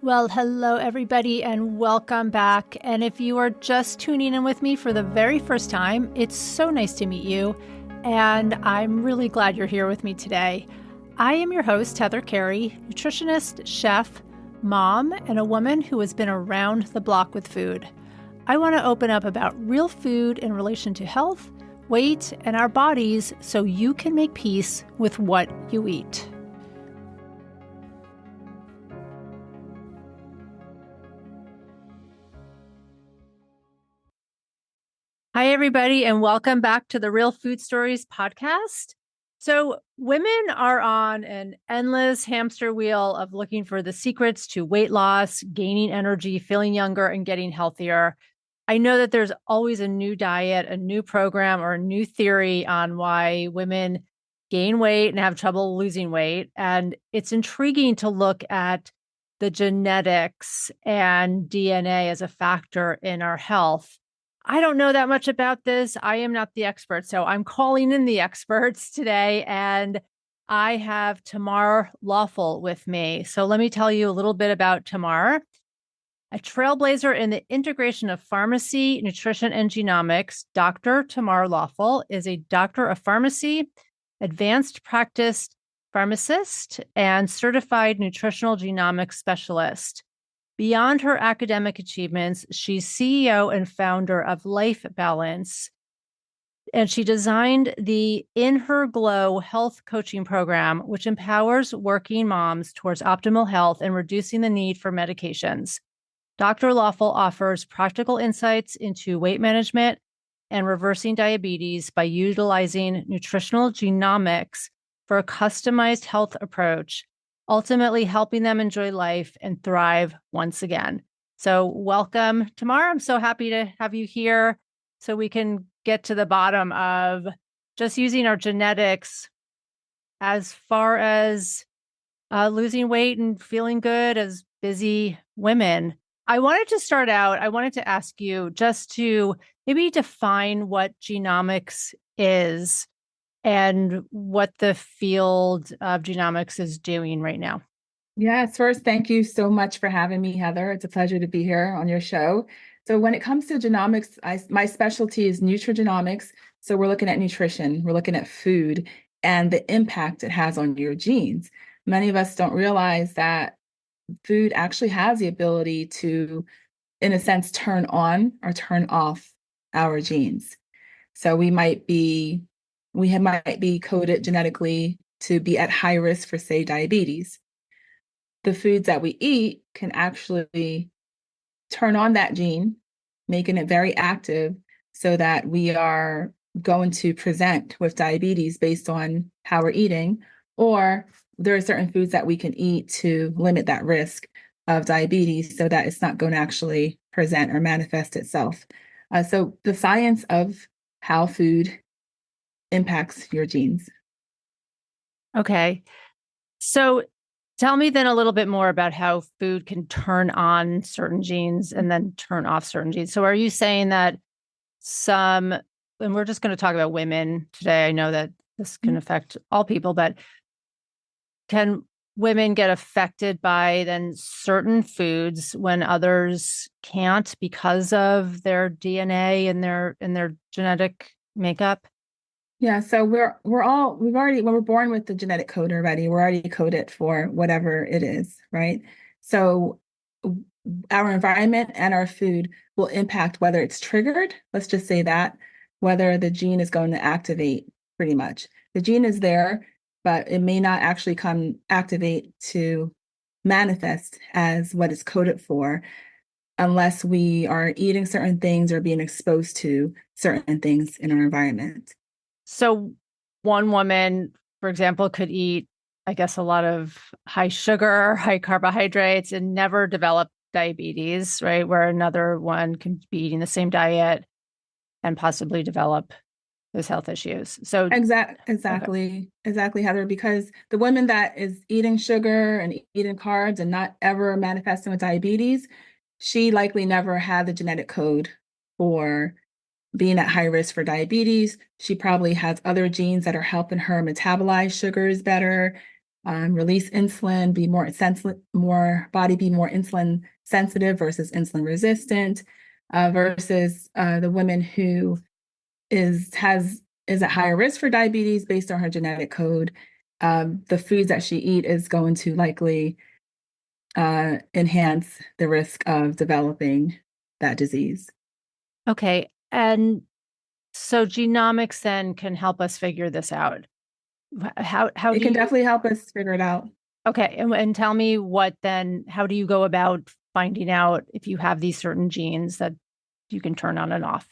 Well, hello, everybody, and welcome back. And if you are just tuning in with me for the very first time, it's so nice to meet you. And I'm really glad you're here with me today. I am your host, Heather Carey, nutritionist, chef, mom, and a woman who has been around the block with food. I want to open up about real food in relation to health, weight, and our bodies so you can make peace with what you eat. Hi, everybody, and welcome back to the Real Food Stories podcast. So women are on an endless hamster wheel of looking for the secrets to weight loss, gaining energy, feeling younger, and getting healthier. I know that there's always a new diet, a new program, or a new theory on why women gain weight and have trouble losing weight. And it's intriguing to look at the genetics and DNA as a factor in our health. I don't know that much about this. I am not the expert. So I'm calling in the experts today, and I have Tamar Lawful with me. So let me tell you a little bit about Tamar. A trailblazer in the integration of pharmacy, nutrition, and genomics, Dr. Tamar Lawful is a doctor of pharmacy, advanced practice pharmacist, and certified nutritional genomics specialist. Beyond her academic achievements, she's CEO and founder of Life Balance, and she designed the In Her Glow health coaching program, which empowers working moms towards optimal health and reducing the need for medications. Dr. Lawful offers practical insights into weight management and reversing diabetes by utilizing nutritional genomics for a customized health approach, ultimately helping them enjoy life and thrive once again. So welcome, Tamar. I'm so happy to have you here so we can get to the bottom of just using our genetics as far as losing weight and feeling good as busy women. I wanted to ask you just to maybe define what genomics is and what the field of genomics is doing right now. Yes, first, thank you so much for having me, Heather. It's a pleasure to be here on your show. So when it comes to genomics, my specialty is nutrigenomics. So we're looking at nutrition, we're looking at food and the impact it has on your genes. Many of us don't realize that food actually has the ability to, in a sense, turn on or turn off our genes. So might be coded genetically to be at high risk for, say, diabetes. The foods that we eat can actually turn on that gene, making it very active so that we are going to present with diabetes based on how we're eating, or there are certain foods that we can eat to limit that risk of diabetes so that it's not going to actually present or manifest itself. So the science of how food impacts your genes. Okay. So tell me then a little bit more about how food can turn on certain genes and then turn off certain genes. So are you saying that and we're just going to talk about women today. I know that this can affect all people, but can women get affected by then certain foods when others can't because of their DNA and their genetic makeup? Yeah, so we've already, when we're born with the genetic code already, we're already coded for whatever it is, right? So our environment and our food will impact whether it's triggered, let's just say that, whether the gene is going to activate pretty much. The gene is there, but it may not actually come activate to manifest as what it's coded for unless we are eating certain things or being exposed to certain things in our environment. So one woman, for example, could eat, I guess, a lot of high sugar, high carbohydrates and never develop diabetes, right? Where another one can be eating the same diet and possibly develop those health issues. So Exactly, Heather, because the woman that is eating sugar and eating carbs and not ever manifesting with diabetes, she likely never had the genetic code for being at high risk for diabetes. She probably has other genes that are helping her metabolize sugars better. release insulin, be more sensitive, be more insulin sensitive versus insulin resistant, versus the woman who is at higher risk for diabetes based on her genetic code. The foods that she eat is going to likely enhance the risk of developing that disease. Okay. And so genomics then can help us figure this out. How it can definitely help us figure it out. Okay. And tell me how do you go about finding out if you have these certain genes that you can turn on and off?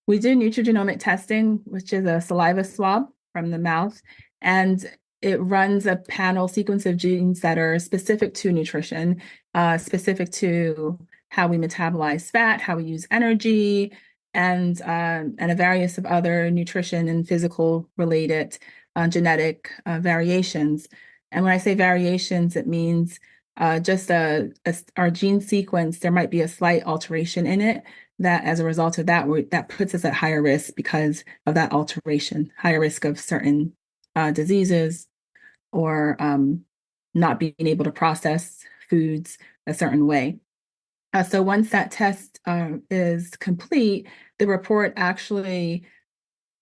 We do nutrigenomic testing, which is a saliva swab from the mouth, and it runs a panel sequence of genes that are specific to nutrition, specific to how we metabolize fat, how we use energy, and a various of other nutrition and physical related genetic variations. And when I say variations, it means just our gene sequence, there might be a slight alteration in it that as a result of that, that puts us at higher risk because of that alteration, higher risk of certain diseases or not being able to process foods a certain way. So once that test is complete, the report actually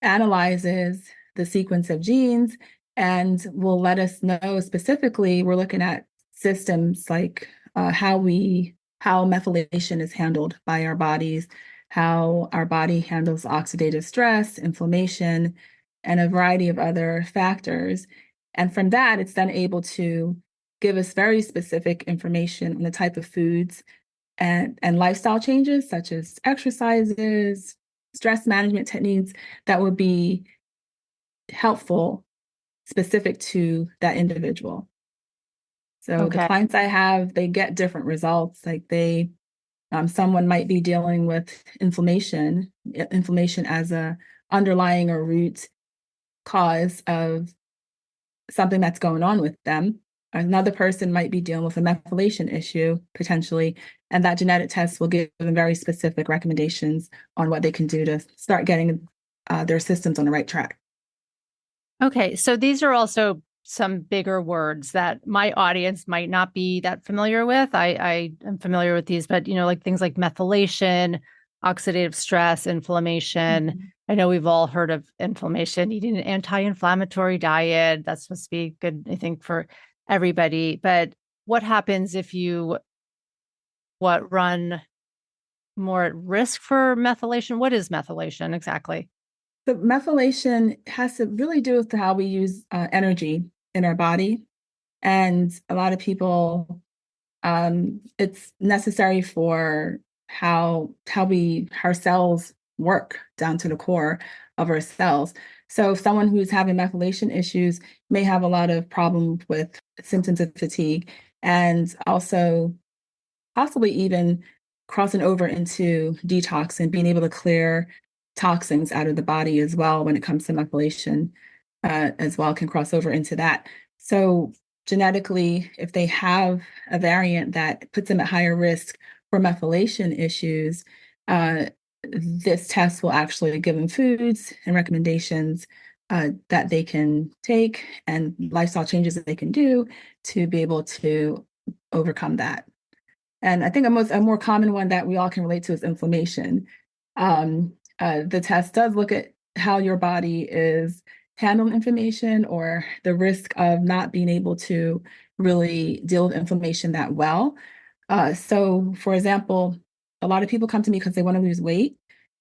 analyzes the sequence of genes and will let us know specifically, we're looking at systems like how methylation is handled by our bodies, how our body handles oxidative stress, inflammation, and a variety of other factors. And from that, it's then able to give us very specific information on the type of foods and lifestyle changes, such as exercises, stress management techniques that would be helpful, specific to that individual. So the clients I have, they get different results. Like someone might be dealing with inflammation as a underlying or root cause of something that's going on with them. Another person might be dealing with a methylation issue potentially, and that genetic test will give them very specific recommendations on what they can do to start getting their systems on the right track. Okay, so these are also some bigger words that my audience might not be that familiar with. I am familiar with these, but like things like methylation, oxidative stress, inflammation. Mm-hmm. I know we've all heard of inflammation, eating an anti-inflammatory diet. That's supposed to be good, I think, for everybody. But what happens if you run more at risk for methylation? What is methylation exactly? So methylation has to really do with how we use energy in our body. And a lot of people, it's necessary for how our cells work down to the core of our cells. So someone who's having methylation issues may have a lot of problems with symptoms of fatigue and also possibly even crossing over into detox and being able to clear toxins out of the body as well when it comes to methylation as well can cross over into that. So genetically, if they have a variant that puts them at higher risk for methylation issues, this test will actually give them foods and recommendations that they can take and lifestyle changes that they can do to be able to overcome that. And I think a more common one that we all can relate to is inflammation. The test does look at how your body is handling inflammation or the risk of not being able to really deal with inflammation that well. So, for example, a lot of people come to me because they want to lose weight,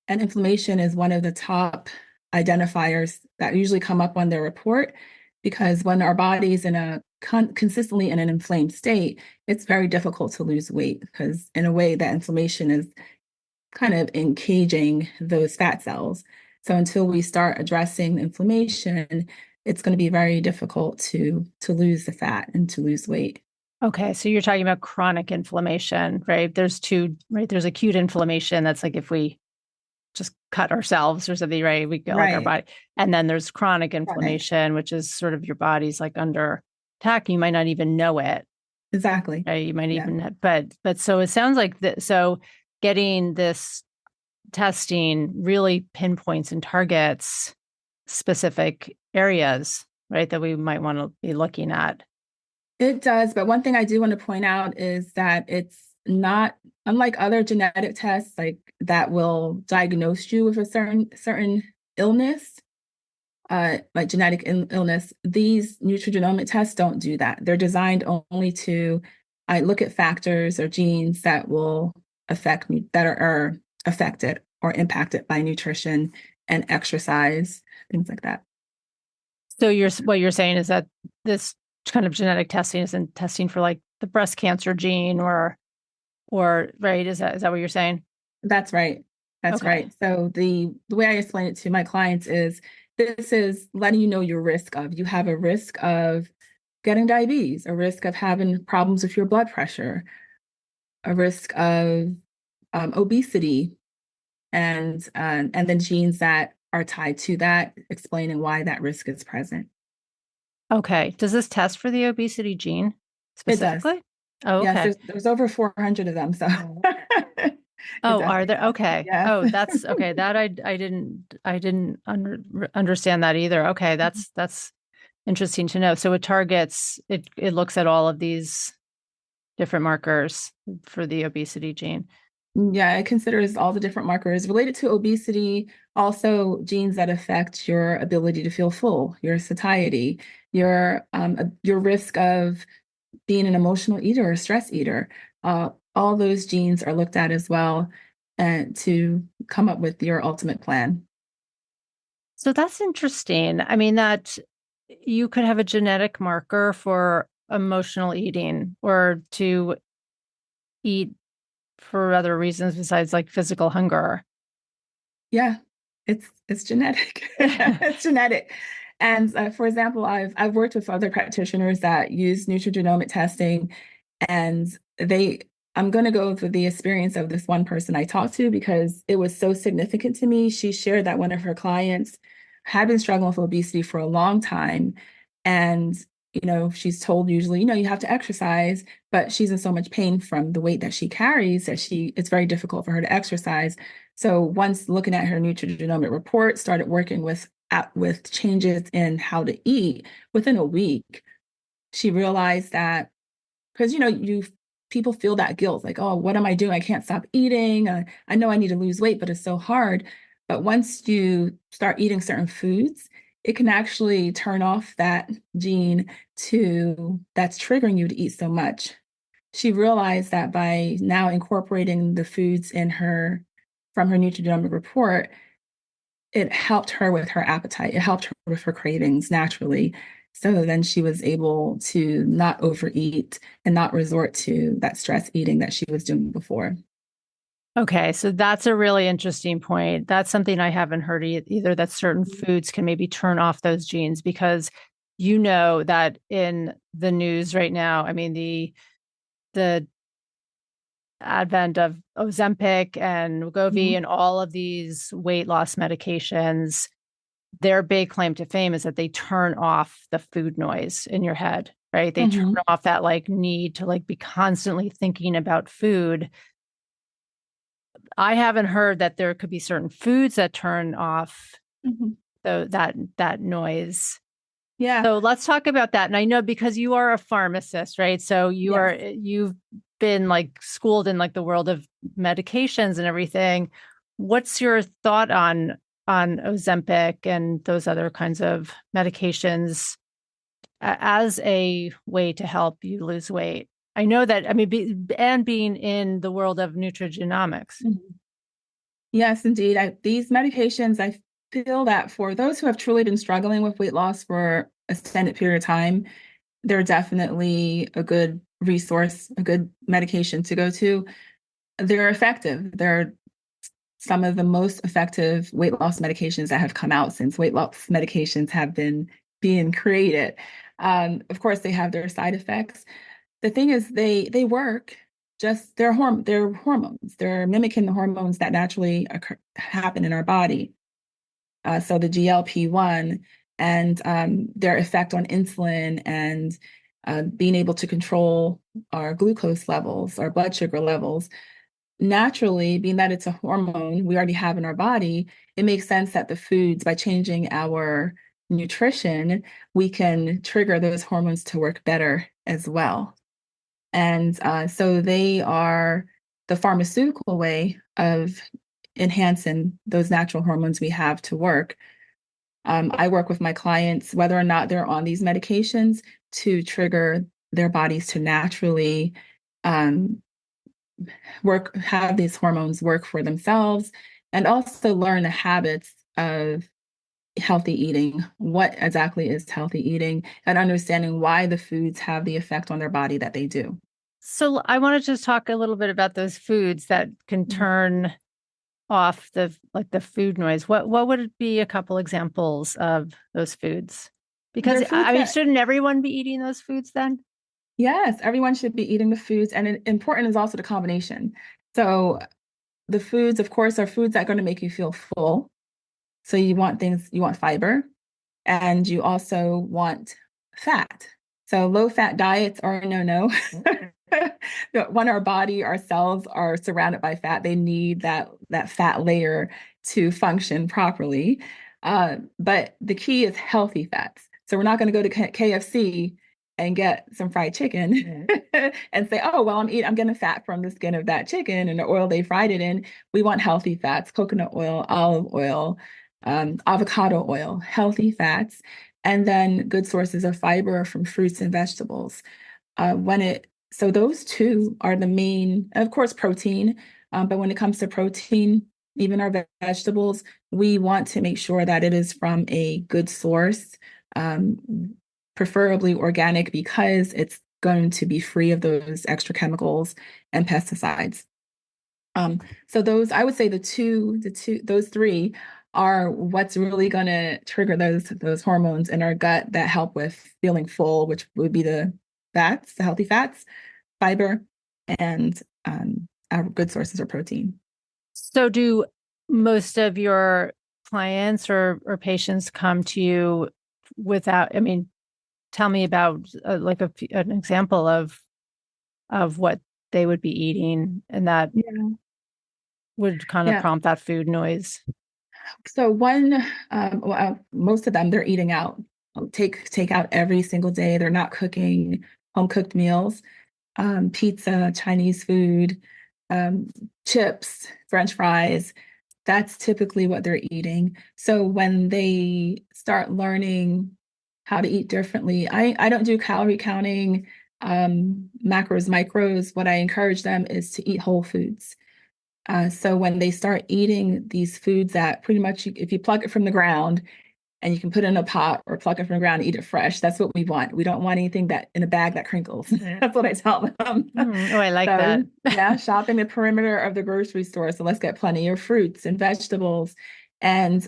and inflammation is one of the top identifiers that usually come up on their report, because when our body's in a consistently in an inflamed state, it's very difficult to lose weight because in a way that inflammation is kind of encaging those fat cells. So until we start addressing inflammation, it's going to be very difficult to lose the fat and to lose weight. Okay, so you're talking about chronic inflammation, right? There's two, right? There's acute inflammation. That's like if we just cut ourselves or something, right? We go like our body. And then there's chronic inflammation, which is sort of your body's like under attack. You might not even know it. Exactly. Right? You might even, but so it sounds like that. So getting this testing really pinpoints and targets specific areas, right? That we might want to be looking at. It does, but one thing I do want to point out is that it's not unlike other genetic tests like that will diagnose you with a certain illness, like genetic illness. These nutrigenomic tests don't do that. They're designed only to look at factors or genes that will affect me that are affected or impacted by nutrition and exercise, things like that. So what you're saying is that this kind of genetic testing isn't testing for like the breast cancer gene or right? Is that what you're saying? That's right. That's Okay. right. So the way I explain it to my clients is this is letting you know your risk of you have a risk of getting diabetes, a risk of having problems with your blood pressure, a risk of obesity, and then genes that are tied to that, explaining why that risk is present. Okay. Does this test for the obesity gene It does. specifically? Oh, Yes, okay. there's over 400 of them, so it Oh, are definitely there? does. Okay. Yes. Oh, that's okay. That I didn't understand that either. Okay, that's interesting to know. So it looks at all of these different markers for the obesity gene. Yeah, it considers all the different markers related to obesity, also genes that affect your ability to feel full, your satiety, your risk of being an emotional eater or stress eater. All those genes are looked at as well, and to come up with your ultimate plan. So that's interesting. I mean, that you could have a genetic marker for emotional eating or to eat for other reasons besides like physical hunger. Yeah, it's genetic. It's genetic. And for example, I've worked with other practitioners that use nutrigenomic testing, and they I'm going to go through the experience of this one person I talked to because it was so significant to me. She shared that one of her clients had been struggling with obesity for a long time, and she's told usually, you have to exercise, but she's in so much pain from the weight that she carries that it's very difficult for her to exercise. So once looking at her nutrigenomic report, started working with changes in how to eat within a week, she realized that because you people feel that guilt, like, oh, what am I doing? I can't stop eating. I know I need to lose weight, but it's so hard. But once you start eating certain foods, it can actually turn off that gene that's triggering you to eat so much. She realized that by now incorporating the foods in her from her nutrigenomic report, it helped her with her appetite. It helped her with her cravings naturally. So then she was able to not overeat and not resort to that stress eating that she was doing before. Okay, so that's a really interesting point. That's something I haven't heard either, that certain foods can maybe turn off those genes because you know that in the news right now, I mean the advent of Ozempic and Wegovy Mhm. and all of these weight loss medications, their big claim to fame is that they turn off the food noise in your head, right? They turn Mhm. off that like need to like be constantly thinking about food. I haven't heard that there could be certain foods that turn off Mhm. that noise. Yeah. So let's talk about that. And I know because you are a pharmacist, right? So Yes. you've been like schooled in like the world of medications and everything. What's your thought on Ozempic and those other kinds of medications as a way to help you lose weight? I know that, I mean, and being in the world of nutrigenomics. Mhm. Yes, indeed. These medications, I feel that for those who have truly been struggling with weight loss for a extended period of time, they're definitely a good resource, a good medication to go to. They're effective. They're some of the most effective weight loss medications that have come out since weight loss medications have been being created. Of course, they have their side effects. The thing is, they work. Just they're hormones. They're mimicking the hormones that naturally happen in our body. So the GLP-1 and their effect on insulin and being able to control our glucose levels, our blood sugar levels. Naturally, being that it's a hormone we already have in our body, it makes sense that the foods, by changing our nutrition, we can trigger those hormones to work better as well. And so they are the pharmaceutical way of enhancing those natural hormones we have to work. I work with my clients, whether or not they're on these medications, to trigger their bodies to naturally um, have these hormones work for themselves, and also learn the habits of healthy eating. What exactly is healthy eating, and understanding why the foods have the effect on their body that they do. So I want to just talk a little bit about those foods that can turn off the food noise. What would it be a couple examples of those foods? Because They're foods that, shouldn't everyone be eating those foods then? yes, everyone should be eating the foods, and important is also the combination. So the foods, of course, are foods that are going to make you feel full. So you want fiber, and you also want fat. So low fat diets are a no-no. When our cells are surrounded by fat, they need that fat layer to function properly. But the key is healthy fats. So we're not going to go to KFC and get some fried chicken and say, oh, well, I'm getting fat from the skin of that chicken and the oil they fried it in. We want healthy fats, coconut oil, olive oil, avocado oil, healthy fats, and then good sources of fiber from fruits and vegetables. So those two are the main, of course, protein. But when it comes to protein, even our vegetables, we want to make sure that it is from a good source, preferably organic, because it's going to be free of those extra chemicals and pesticides. So I would say those three are what's really going to trigger those hormones in our gut that help with feeling full, which would be the healthy fats, fiber, and our good sources of protein. So do most of your clients or patients come to you without, tell me about an example of what they would be eating and that would kind of prompt that food noise. So most of them, they're eating out, take out every single day. They're not cooking home cooked meals, pizza, Chinese food, chips, French fries. That's typically what they're eating. So when they start learning how to eat differently, I don't do calorie counting, macros, micros. What I encourage them is to eat whole foods. So when they start eating these foods that pretty much, if you pluck it from the ground and you can put it in a pot or pluck it from the ground and eat it fresh, that's what we want. We don't want anything that in a bag that crinkles. That's what I tell them. Oh, I like that. Yeah, shopping the perimeter of the grocery store. So let's get plenty of fruits and vegetables. And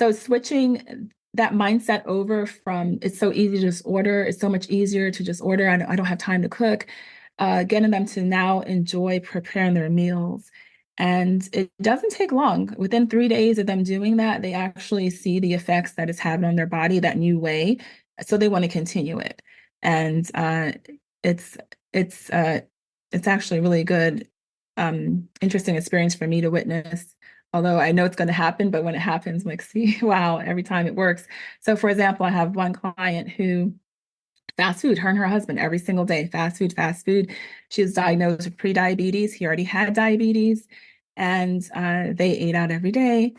so switching that mindset over from it's so easy to just order, it's so much easier to just order. I don't have time to cook. Getting them to now enjoy preparing their meals. And it doesn't take long. Within 3 days of them doing that, they actually see the effects that it's having on their body, that new way. So they want to continue it. And it's actually really good, interesting experience for me to witness. Although I know it's going to happen, but when it happens, I'm like, see, wow, every time it works. So for example, I have one client who fast food, her and her husband every single day, fast food, fast food. She was diagnosed with pre-diabetes. He already had diabetes, and they ate out every day.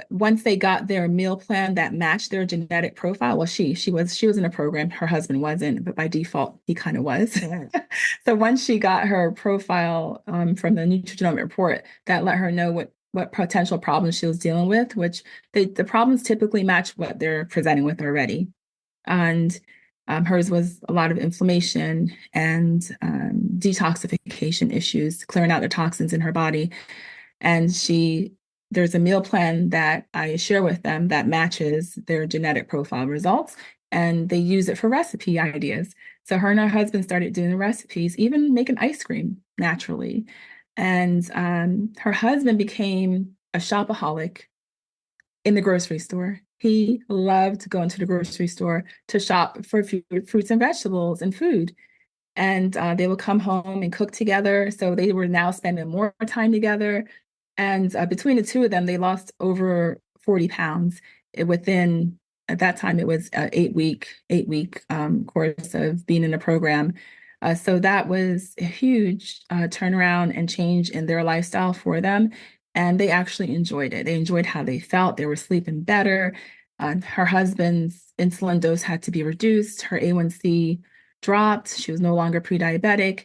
Once they got their meal plan that matched their genetic profile, well, she was in a program, her husband wasn't, but by default, he kind of was. So once she got her profile from the nutrigenomic report, that let her know what potential problems she was dealing with, which the problems typically match what they're presenting with already. And hers was a lot of inflammation and detoxification issues, clearing out the toxins in her body. And there's a meal plan that I share with them that matches their genetic profile results, and they use it for recipe ideas. So her and her husband started doing the recipes, even making ice cream naturally. And her husband became a shopaholic in the grocery store. He loved going to the grocery store to shop for fruits and vegetables and food. And they would come home and cook together. So they were now spending more time together. And between the two of them, they lost over 40 pounds within at that time it was an 8-week course of being in the program. So that was a huge turnaround and change in their lifestyle for them. And they actually enjoyed it. They enjoyed how they felt. They were sleeping better. Her husband's insulin dose had to be reduced. Her A1C dropped. She was no longer pre-diabetic.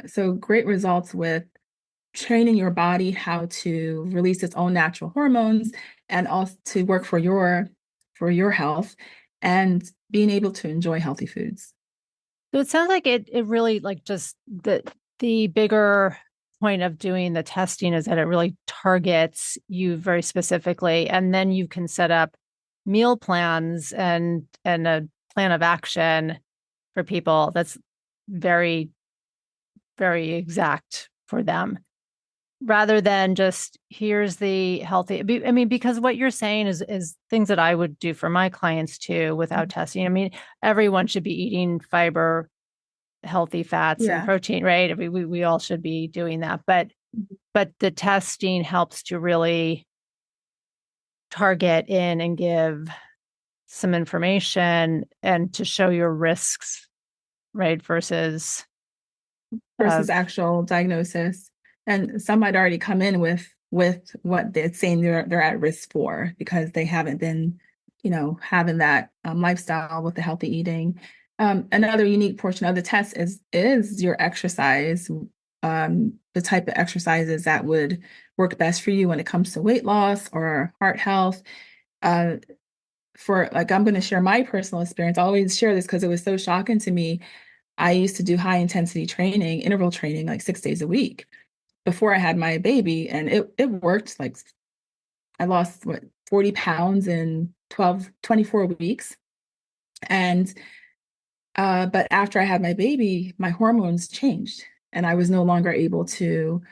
So great results with training your body how to release its own natural hormones and also to work for your health and being able to enjoy healthy foods. So it sounds like it really like just the bigger point of doing the testing is that it really targets you very specifically, and then you can set up meal plans and a plan of action for people that's very, very exact for them, rather than just here's the healthy. I mean, because what you're saying is things that I would do for my clients too without testing. I mean, everyone should be eating fiber, healthy fats and protein, right? I mean, we all should be doing that, but the testing helps to really target in and give some information and to show your risks, right? Versus actual diagnosis. And some might already come in with what they're saying they're at risk for because they haven't been, having that lifestyle with the healthy eating. Another unique portion of the test is your exercise, the type of exercises that would work best for you when it comes to weight loss or heart health. I'm going to share my personal experience. I always share this because it was so shocking to me. I used to do high intensity training, interval training, like 6 days a week before I had my baby. And it worked. Like I lost 40 pounds in 24 weeks. And, but after I had my baby, my hormones changed and I was no longer able to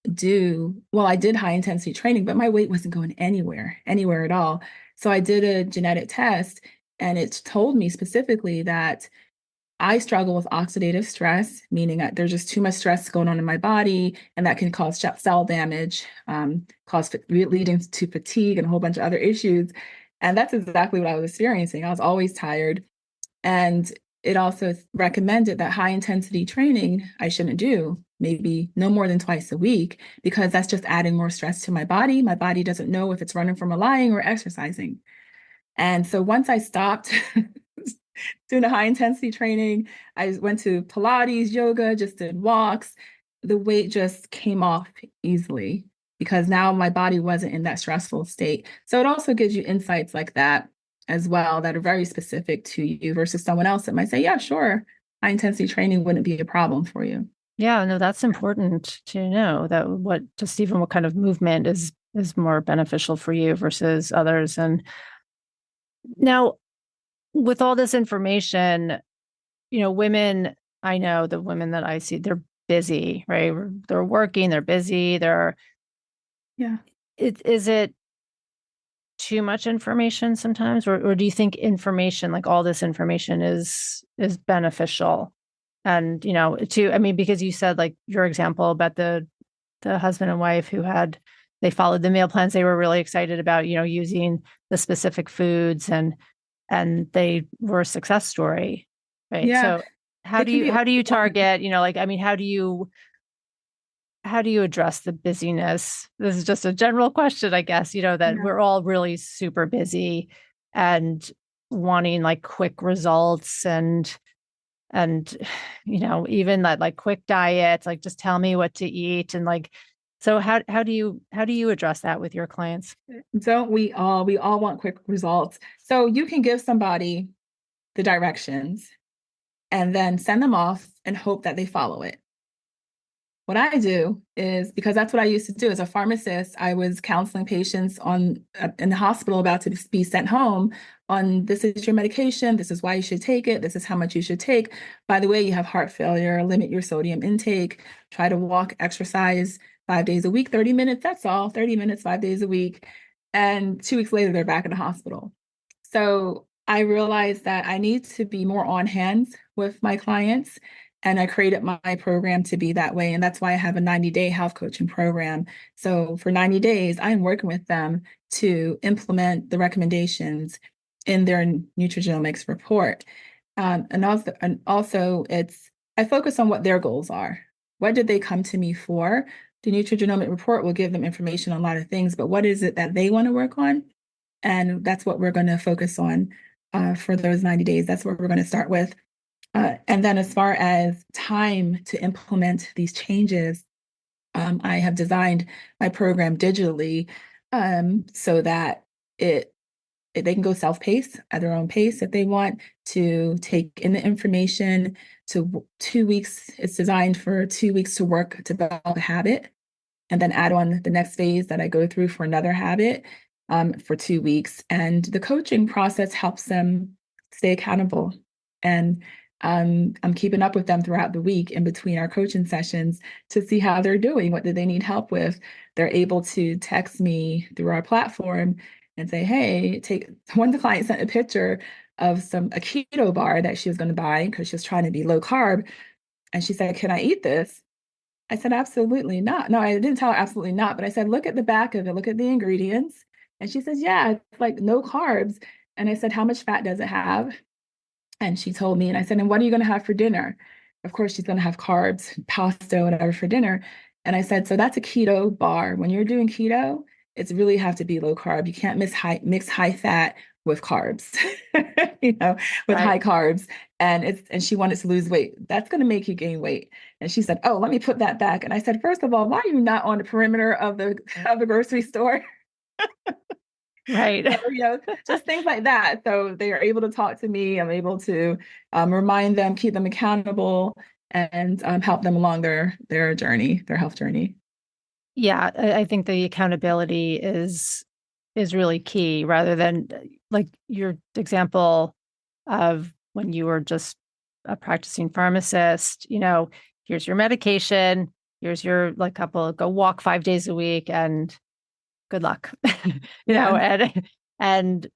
I did high intensity training, but my weight wasn't going anywhere at all. So I did a genetic test and it told me specifically that I struggle with oxidative stress, meaning that there's just too much stress going on in my body, and that can cause cell damage, leading to fatigue and a whole bunch of other issues. And that's exactly what I was experiencing. I was always tired. And it also recommended that high intensity training I shouldn't do, maybe no more than twice a week, because that's just adding more stress to my body. My body doesn't know if it's running from a lying or exercising. And so once I stopped doing the high intensity training, I went to Pilates, yoga, just did walks. The weight just came off easily because now my body wasn't in that stressful state. So it also gives you insights like that as well that are very specific to you versus someone else that might say, yeah, sure, high intensity training wouldn't be a problem for you. Yeah, no, that's important to know that what kind of movement is more beneficial for you versus others. And now with all this information, women, I know the women that I see, they're busy, right? They're working, they're busy, is it too much information sometimes? Or do you think information, like all this information is beneficial? And, because you said like your example about the husband and wife who they followed the meal plans. They were really excited about, using the specific foods and they were a success story, right? Yeah. So how do you target, how do you address the busyness? This is just a general question, I guess, that we're all really super busy and wanting like quick results and even that like quick diets, like just tell me what to eat. And like, so how do you address that with your clients? Don't we all want quick results. So you can give somebody the directions and then send them off and hope that they follow it. What I do is, because that's what I used to do as a pharmacist, I was counseling patients in the hospital about to be sent home on, this is your medication, this is why you should take it, this is how much you should take. By the way, you have heart failure, limit your sodium intake, try to walk, exercise 5 days a week, 30 minutes, that's all, 30 minutes, 5 days a week. And 2 weeks later, they're back in the hospital. So I realized that I need to be more on hand with my clients. And I created my program to be that way. And that's why I have a 90-day health coaching program. So for 90 days, I'm working with them to implement the recommendations in their nutrigenomics report. And also I focus on what their goals are. What did they come to me for? The nutrigenomic report will give them information on a lot of things, but what is it that they want to work on? And that's what we're going to focus on for those 90 days. That's what we're going to start with. And then as far as time to implement these changes, I have designed my program digitally so that they can go self-paced at their own pace if they want to take in the information. To 2 weeks, it's designed for 2 weeks to work to develop a habit, and then add on the next phase that I go through for another habit for 2 weeks. And the coaching process helps them stay accountable. And I'm keeping up with them throughout the week in between our coaching sessions to see how they're doing. What do they need help with? They're able to text me through our platform and say, hey, one of the clients sent a picture of a keto bar that she was going to buy because she was trying to be low carb. And she said, can I eat this? I said, absolutely not. No, I didn't tell her absolutely not, but I said, look at the back of it, look at the ingredients. And she says, yeah, it's like no carbs. And I said, how much fat does it have? And she told me, and I said, and what are you going to have for dinner? Of course, she's going to have carbs, pasta, whatever for dinner. And I said, so that's a keto bar. When you're doing keto, it's really have to be low carb. You can't mix high fat with carbs, with high carbs. And she wanted to lose weight. That's going to make you gain weight. And she said, oh, let me put that back. And I said, first of all, why are you not on the perimeter of the grocery store? Right. So, just things like that. So they are able to talk to me. I'm able to remind them, keep them accountable, and help them along their journey, their health journey. Yeah, I think the accountability is really key, rather than like your example of when you were just a practicing pharmacist. Here's your medication, here's your go walk 5 days a week, and good luck. And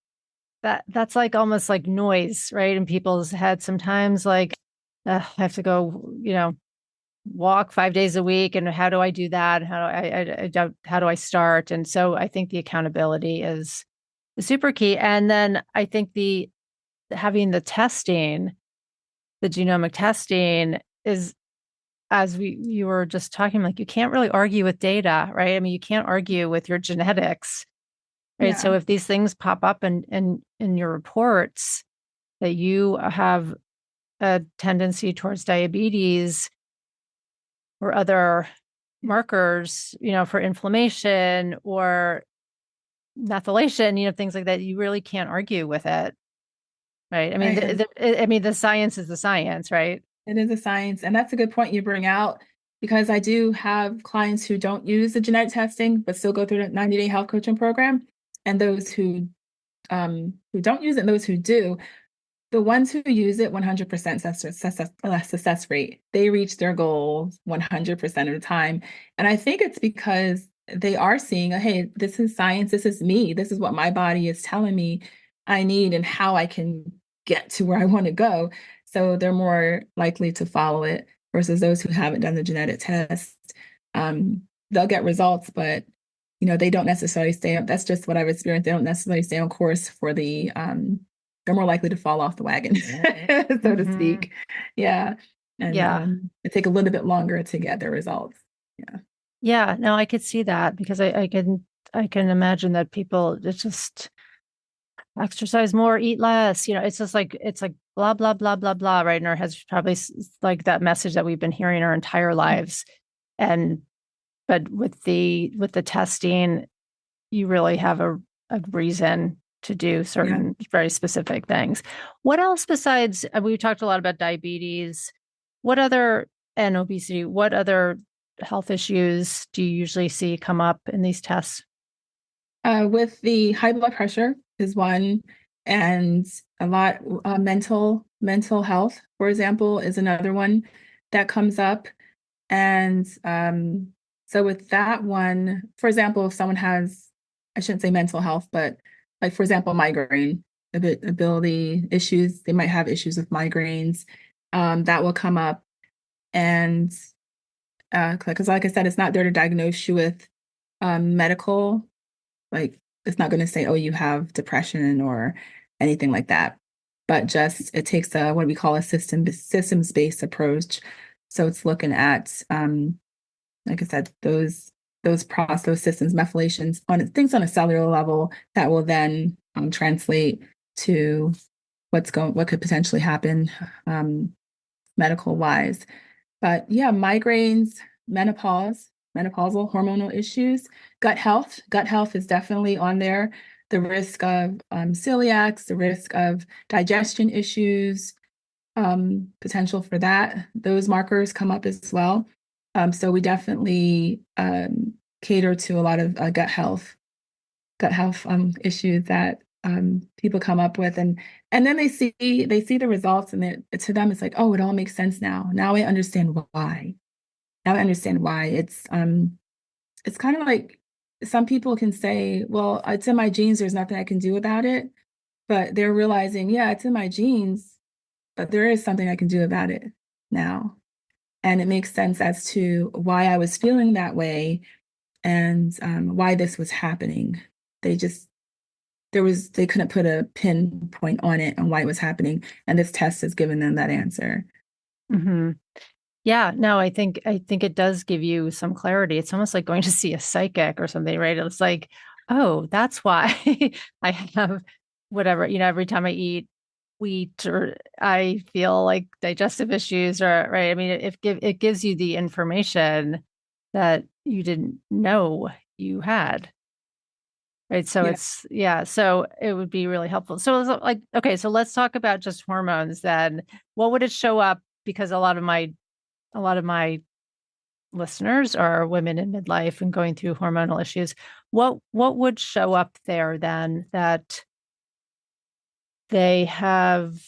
that's like almost like noise, right, in people's heads sometimes. I have to go, walk 5 days a week, and how do I do that? How do I start? And so I think the accountability is super key. And then I think having the testing, the genomic testing, is, as you were just talking, like, you can't really argue with data, right? I mean, you can't argue with your genetics, right? Yeah. So if these things pop up in your reports that you have a tendency towards diabetes or other markers, for inflammation or methylation, things like that, you really can't argue with it, right? I mean, the science is the science, right? It is a science. And that's a good point you bring out, because I do have clients who don't use the genetic testing, but still go through the 90-day health coaching program. And those who don't use it and those who do, the ones who use it, 100% success rate. They reach their goals 100% of the time. And I think it's because they are seeing, hey, this is science. This is me. This is what my body is telling me I need and how I can get to where I want to go. So they're more likely to follow it versus those who haven't done the genetic test. They'll get results, but they don't necessarily stay up. That's just what I've experienced. They don't necessarily stay on course for they're more likely to fall off the wagon, so to speak. Yeah. And it take a little bit longer to get the results. Yeah. Yeah. No, I could see that, because I can imagine that people, it's just exercise more, eat less. It's just it's like blah, blah, blah, blah, blah, right? In our heads, probably like that message that we've been hearing our entire lives. But with the testing, you really have a reason to do certain very specific things. What else besides, we talked a lot about diabetes, and obesity, what other health issues do you usually see come up in these tests? With the high blood pressure is one, and a lot mental health, for example, is another one that comes up. And so with that one, for example, if someone has, I shouldn't say mental health, but like, for example, migraine ability issues, they might have issues with migraines, that will come up. And because like I said, it's not there to diagnose you with medical, like it's not going to say, oh, you have depression or anything like that. But just it takes a what we call a systems-based approach. So it's looking at, like I said, those systems, methylations on things on a cellular level that will then translate to what could potentially happen medical wise. But yeah, migraines, menopausal hormonal issues, gut health. Gut health is definitely on there. The risk of celiacs, the risk of digestion issues, potential for that. Those markers come up as well. So we definitely cater to a lot of gut health issues that people come up with, and then they see the results, and to them it's like, oh, it all makes sense now. Now I understand why. Now I understand why. It's kind of like some people can say, well, it's in my genes. There's nothing I can do about it. But they're realizing, yeah, it's in my genes, but there is something I can do about it now. And it makes sense as to why I was feeling that way and why this was happening. They couldn't put a pinpoint on it and why it was happening. And this test has given them that answer. Mm-hmm. Yeah, no, I think it does give you some clarity. It's almost like going to see a psychic or something, right? It's like, oh, that's why I have whatever, every time I eat wheat or I feel like digestive issues or right. I mean, it gives you the information that you didn't know you had. Right. So so it would be really helpful. So it's like, okay, so let's talk about just hormones then. What would it show up? Because a lot of my listeners are women in midlife and going through hormonal issues. What would show up there then that they have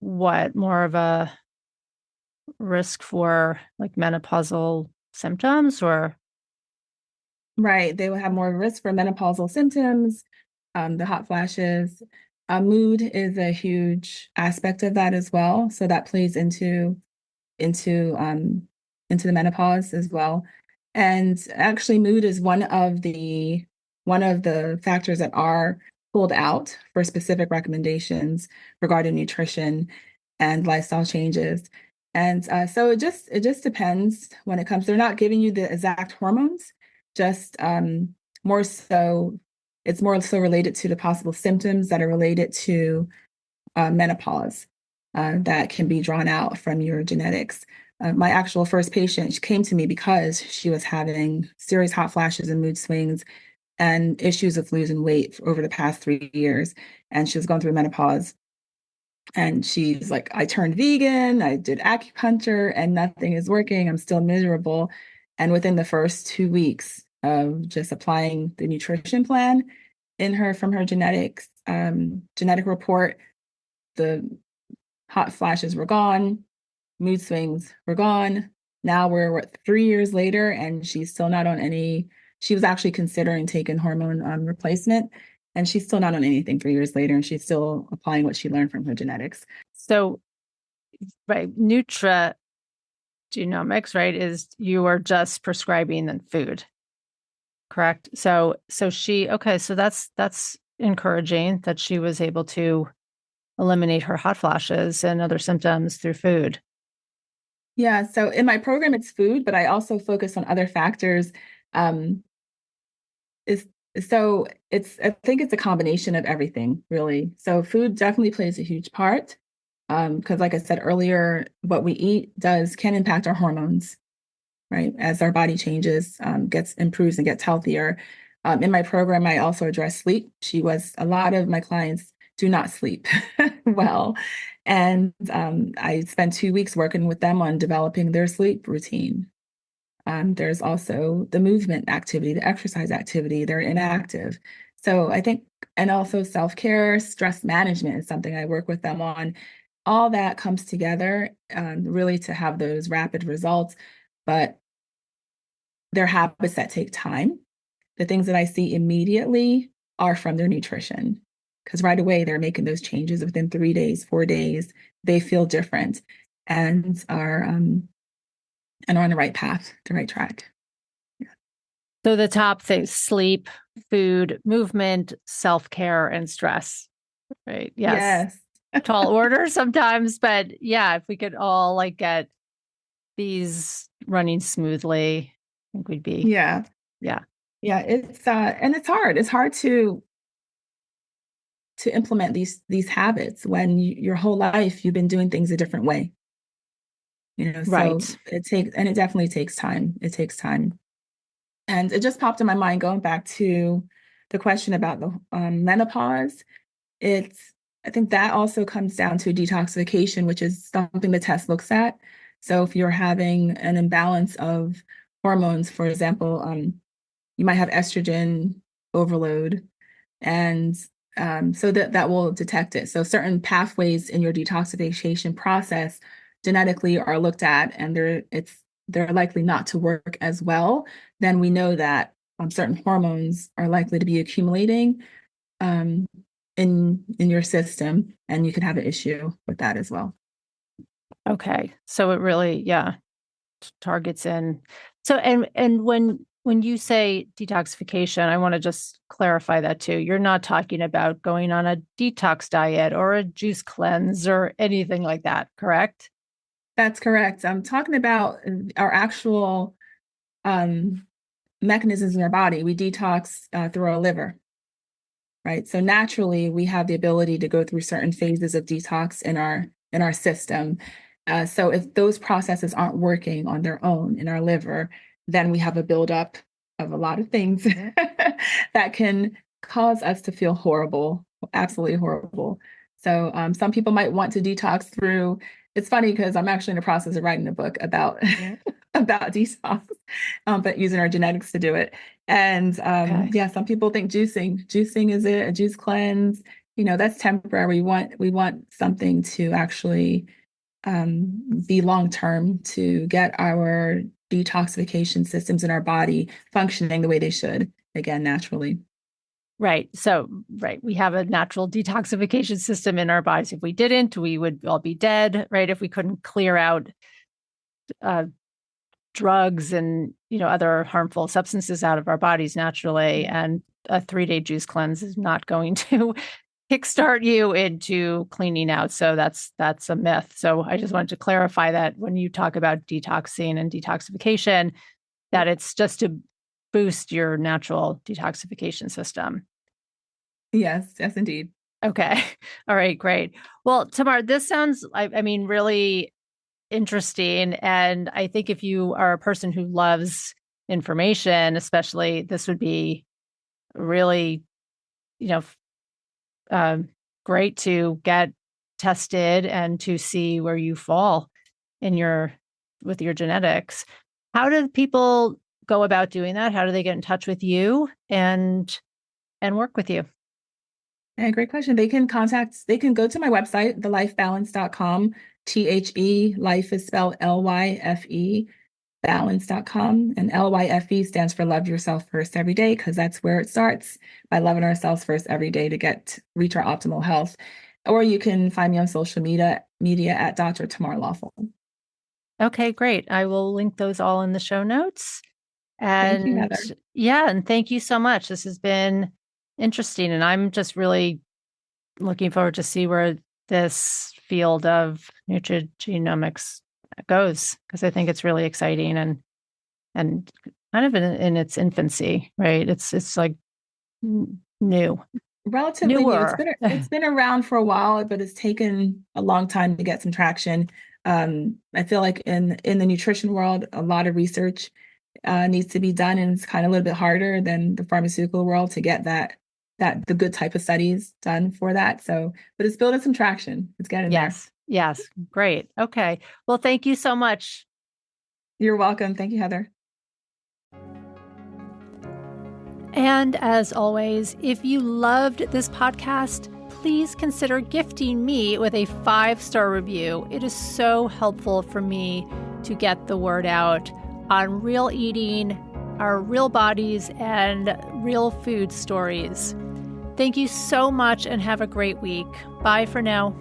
more of a risk for like menopausal symptoms or Right. They will have more risk for menopausal symptoms, the hot flashes. Mood is a huge aspect of that as well. So that plays into um, into the menopause as well. And actually, mood is one of the factors that are pulled out for specific recommendations regarding nutrition and lifestyle changes. And so it just depends when it comes. They're not giving you the exact hormones, just more so. It's more so related to the possible symptoms that are related to menopause that can be drawn out from your genetics. My actual first patient, she came to me because she was having serious hot flashes and mood swings and issues with losing weight over the past 3 years. And she was going through menopause. And she's like, I turned vegan, I did acupuncture, and nothing is working. I'm still miserable. And within the first 2 weeks of just applying the nutrition plan from her genetic report, the hot flashes were gone, mood swings were gone. Now we're 3 years later, and she's still not on any. She was actually considering taking hormone replacement, and she's still not on anything 3 years later, and she's still applying what she learned from her genetics. so right nutrigenomics, right, is you are just prescribing the food. Correct. So so that's encouraging that she was able to eliminate her hot flashes and other symptoms through food. Yeah, so in my program, it's food, but I also focus on other factors. Um, is so I think it's a combination of everything, really. So food definitely plays a huge part. Because like I said earlier, what we eat can impact our hormones, right? As our body changes, improves and gets healthier. In my program, I also address sleep. A lot of my clients do not sleep well. And I spent 2 weeks working with them on developing their sleep routine. There's also the movement activity, the exercise activity, they're inactive. So I think, and also self-care, stress management is something I work with them on. All that comes together really to have those rapid results. But they're habits that take time. The things that I see immediately are from their nutrition because right away they're making those changes within 3 days, 4 days. They feel different and are on the right path, the right track. Yeah. So the top things: sleep, food, movement, self-care, and stress. Right. Yes. Yes. Tall order sometimes, but yeah, if we could all like get these running smoothly, I think we'd be, Yeah. yeah. Yeah. It's and it's hard. It's hard to implement these habits when your whole life you've been doing things a different way. So Right. it definitely takes time. It takes time. And it just popped in my mind going back to the question about the menopause. It's, I think that also comes down to detoxification, which is something the test looks at. So if you're having an imbalance of hormones, for example, you might have estrogen overload, and so that will detect it. So certain pathways in your detoxification process genetically are looked at, and they're likely not to work as well. Then we know that certain hormones are likely to be accumulating um, in your system, and you could have an issue with that as well. Okay. So it really, yeah, targets in. So and when you say detoxification, I want to just clarify that too. You're not talking about going on a detox diet or a juice cleanse or anything like that, correct? That's correct. I'm talking about our actual um, mechanisms in our body. We detox through our liver, right? So naturally, we have the ability to go through certain phases of detox in our system. So if those processes aren't working on their own in our liver, then we have a buildup of a lot of things that can cause us to feel horrible, absolutely horrible. So some people might want to detox through. It's funny because I'm actually in the process of writing a book about about detox, but using our genetics to do it. And Okay. yeah, some people think juicing is it, a juice cleanse. That's temporary. We want something to actually be long term to get our detoxification systems in our body functioning the way they should, again, naturally. Right. So, right. We have a natural detoxification system in our bodies. If we didn't, we would all be dead, right? If we couldn't clear out uh, drugs and, other harmful substances out of our bodies naturally. And a 3-day juice cleanse is not going to kickstart you into cleaning out. So that's a myth. So I just wanted to clarify that when you talk about detoxing and detoxification, that it's just to boost your natural detoxification system. Yes, yes, indeed. Okay. All right, great. Well, Tamar, this sounds, I mean, really interesting. And I think if you are a person who loves information, especially, this would be really, you know, um, great to get tested and to see where you fall in with your genetics. How do people go about doing that? How do they get in touch with you and work with you? Yeah, great question. They can go to my website, thelifebalance.com. Life is spelled LYFE, balance.com. And LYFE stands for love yourself first every day, because that's where it starts, by loving ourselves first every day to reach our optimal health. Or you can find me on social media at Dr. Tamar Lawful. Okay, great. I will link those all in the show notes. Thank you, And Heather. yeah, and thank you so much. This has been interesting. And I'm just really looking forward to see where this field of nutrigenomics goes, because I think it's really exciting and kind of in its infancy, right? It's like new, Relatively new. newer. It's been around for a while, but it's taken a long time to get some traction. I feel like in the nutrition world, a lot of research needs to be done, and it's kind of a little bit harder than the pharmaceutical world to get the good type of studies done for that. So, but it's building some traction. It's getting there. Yes. Yes. Great. Okay. Well, thank you so much. You're welcome. Thank you, Heather. And as always, if you loved this podcast, please consider gifting me with a 5-star review. It is so helpful for me to get the word out on real eating, our real bodies, and real food stories. Thank you so much and have a great week. Bye for now.